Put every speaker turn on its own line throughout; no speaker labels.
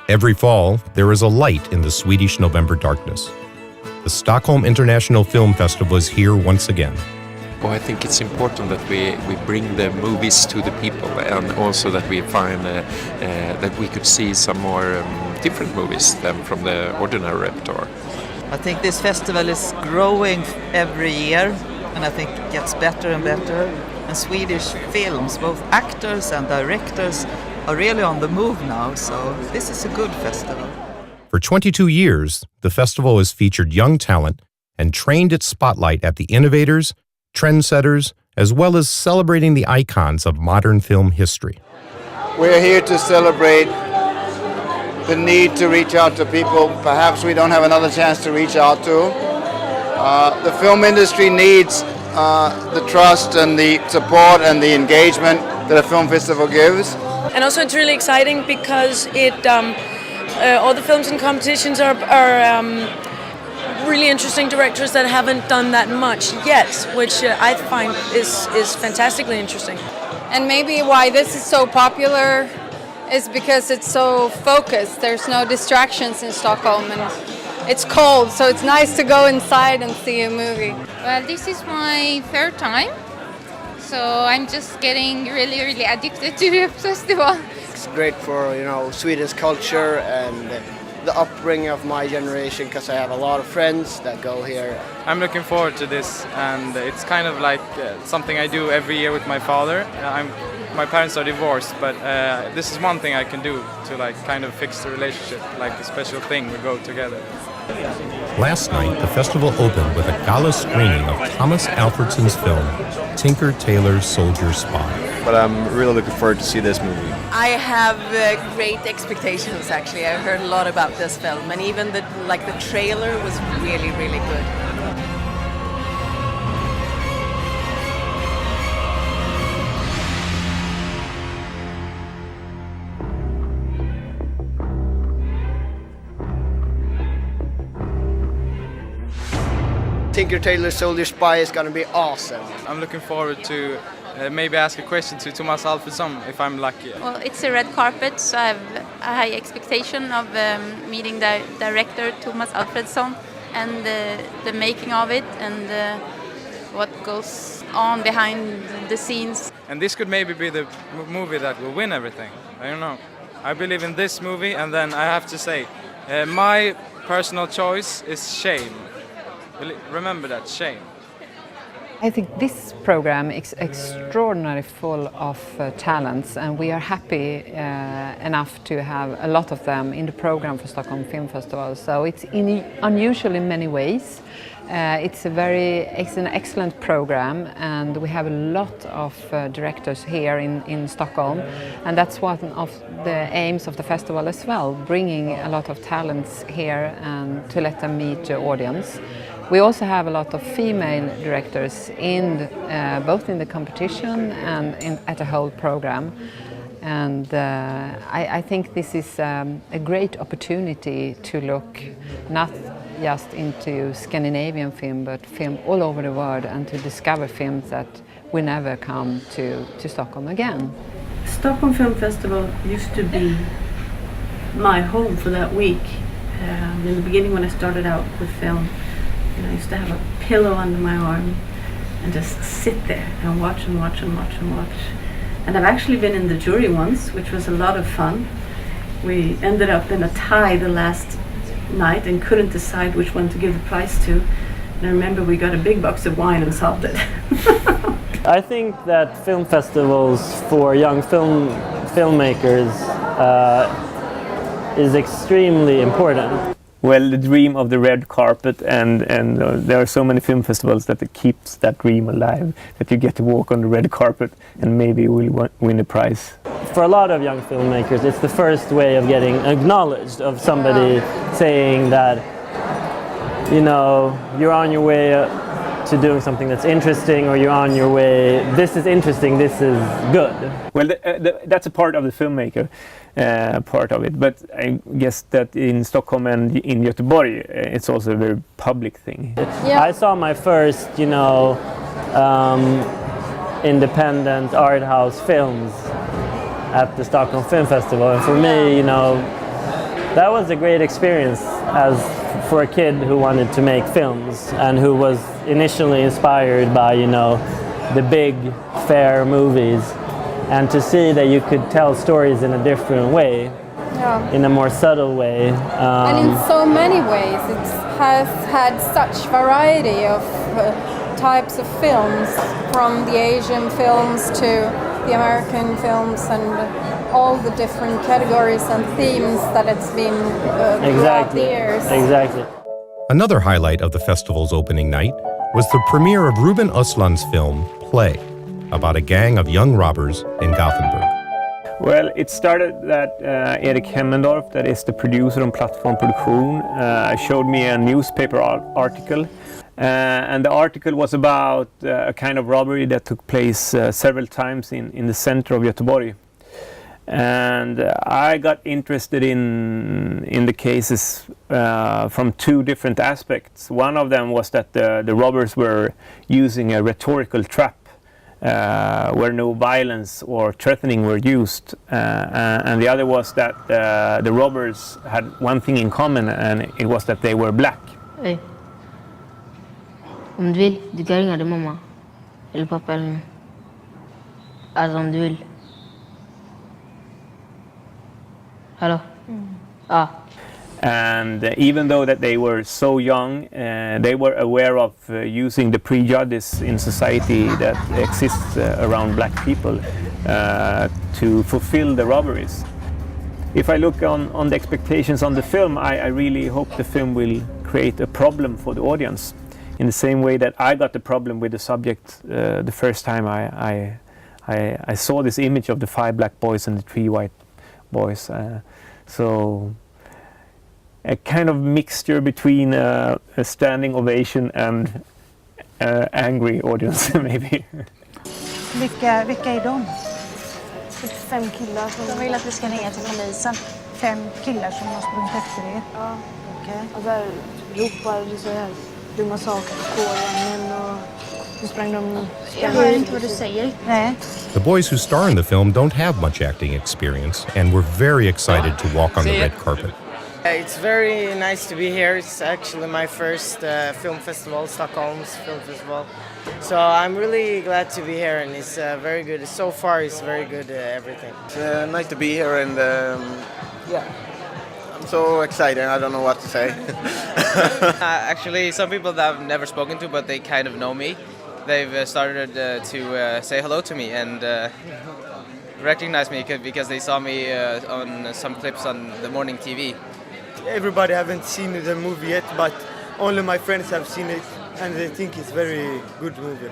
Every fall, there is a light in the Swedish November darkness. The Stockholm International Film Festival is here once again.
Well, I think it's important that we bring the movies to the people, and also that we find that we could see some more different movies than from the ordinary repertoire.
I think this festival is growing every year, and I think it gets better and better. And Swedish films, both actors and directors, are really on the move now, so this is a good festival.
For 22 years, the festival has featured young talent and trained its spotlight at the innovators, trendsetters, as well as celebrating the icons of modern film history.
We're here to celebrate the need to reach out to people perhaps we don't have another chance to reach out to. The film industry needs the trust and the support and the engagement that a film festival gives.
And also it's really exciting because all the films and competitions are really interesting directors that haven't done that much yet, which I find is fantastically interesting.
And maybe why this is so popular is because it's so focused. There's no distractions in Stockholm, and it's cold, so it's nice to go inside and see a movie.
Well, this is my third time, so I'm just getting really, really addicted to the festival.
It's great for, Swedish culture and the upbringing of my generation, because I have a lot of friends that go here.
I'm looking forward to this, and it's kind of like something I do every year with my father. My parents are divorced, but this is one thing I can do to kind of fix the relationship, like a special thing we go together.
Last night, the festival opened with a gala screening of Tomas Alfredson's film, Tailor Soldier Spy.
But I'm really looking forward to see this movie.
I have great expectations, actually. I heard a lot about this film, and even the trailer was really, really good.
Tailor Soldier Spy is going to be awesome.
I'm looking forward to maybe ask a question to Tomas Alfredson if I'm lucky.
Well, it's a red carpet, so I have a high expectation of meeting the director Tomas Alfredson and the making of it and what goes on behind the scenes.
And this could maybe be the movie that will win everything. I don't know. I believe in this movie, and then I have to say, my personal choice is Shame. Remember that, Shame.
I think this program is extraordinarily full of talents, and we are happy enough to have a lot of them in the program for Stockholm Film Festival. So it's unusual in many ways. It's an excellent program, and we have a lot of directors here in Stockholm, and that's one of the aims of the festival as well, bringing a lot of talents here and to let them meet the audience. We also have a lot of female directors both in the competition and at the whole program. And I think this is a great opportunity to look not just into Scandinavian film, but film all over the world, and to discover films that will never come to Stockholm again.
Stockholm Film Festival used to be my home for that week. In the beginning, when I started out with film, I used to have a pillow under my arm and just sit there and watch and watch and watch and watch. And I've actually been in the jury once, which was a lot of fun. We ended up in a tie the last night and couldn't decide which one to give the prize to. And I remember we got a big box of wine and solved it.
I think that film festivals for young filmmakers is extremely important.
Well, the dream of the red carpet, and there are so many film festivals that it keeps that dream alive, that you get to walk on the red carpet and maybe you will win a prize.
For a lot of young filmmakers, it's the first way of getting acknowledged, of somebody saying that, you're on your way to doing something that's interesting, or you're on your way, this is interesting, this is good.
Well, that's a part of the filmmaker. Part of it, but I guess that in Stockholm and in Göteborg it's also a very public thing.
Yeah. I saw my first, independent art house films at the Stockholm Film Festival, and for me, That was a great experience as for a kid who wanted to make films and who was initially inspired by, you know, the big fair movies, and to see that you could tell stories in a different way, in a more subtle way.
And in so many ways, it has had such variety of types of films, from the Asian films to the American films, and all the different categories and themes that it's been throughout the years.
Exactly.
Another highlight of the festival's opening night was the premiere of Ruben Östlund's film, Play, about a gang of young robbers in Gothenburg.
Well, it started that Erik Hemmendorf, that is the producer on Plattform Produktion, showed me a newspaper article. And the article was about a kind of robbery that took place several times in the center of Göteborg. And I got interested in the cases from two different aspects. One of them was that the robbers were using a rhetorical trap where no violence or threatening were used. And the other was that the robbers had one thing in common, and it was that they were black.
Hey. Om du vill, du kan ringa din mamma eller pappa eller någon. Alltså om du vill. Hello?
And even though that they were so young, they were aware of using the prejudice in society that exists around black people to fulfill the robberies. If I look on the expectations on the film, I really hope the film will create a problem for the audience, in the same way that I got the problem with the subject the first time I saw this image of the 5 black boys and the 3 white boys. So a kind of mixture between a standing ovation and angry audience, maybe.
Vilka är de?
5 killar. De vill att vi ska ringa till polisen.
5 killar som har sprungit efter er?
Ja.
Okej.
Och där ropar du så här dumma saker på kåren och så sprang de... Jag hör inte vad du säger.
Nej.
The boys who star in the film don't have much acting experience and were very excited to walk on the red carpet.
It's very nice to be here. It's actually my first film festival, Stockholm's Film Festival. So I'm really glad to be here, and it's very good. So far, it's very good, everything.
It's nice to be here, and yeah, I'm so excited. I don't know what to say.
Actually, some people that I've never spoken to, but they kind of know me. They've started to say hello to me and recognize me because they saw me on some clips on the morning TV.
Everybody haven't seen the movie yet, but only my friends have seen it, and they think it's very good movie.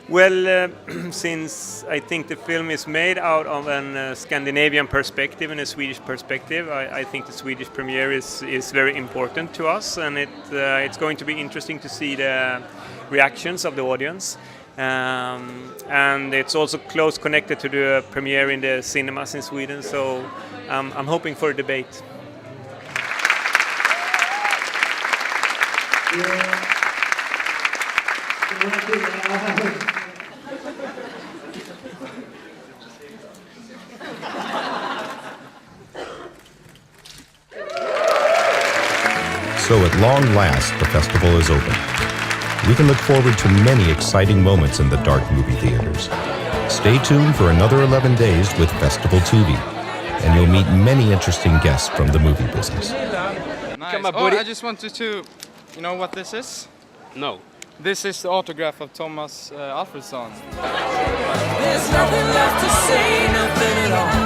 Well, since I think the film is made out of a Scandinavian perspective and a Swedish perspective, I think the Swedish premiere is very important to us, and it's going to be interesting to see the reactions of the audience. And it's also close connected to the premiere in the cinemas in Sweden, so I'm hoping for a debate.
So at long last, the festival is open. We can look forward to many exciting moments in the dark movie theaters. Stay tuned for another 11 days with FestivalTV, and you'll meet many interesting guests from the movie business.
Nice. Oh, I just wanted to... You know what this is?
No.
This is the autograph of Tomas Alfredson.
There's nothing left to say, nothing at all.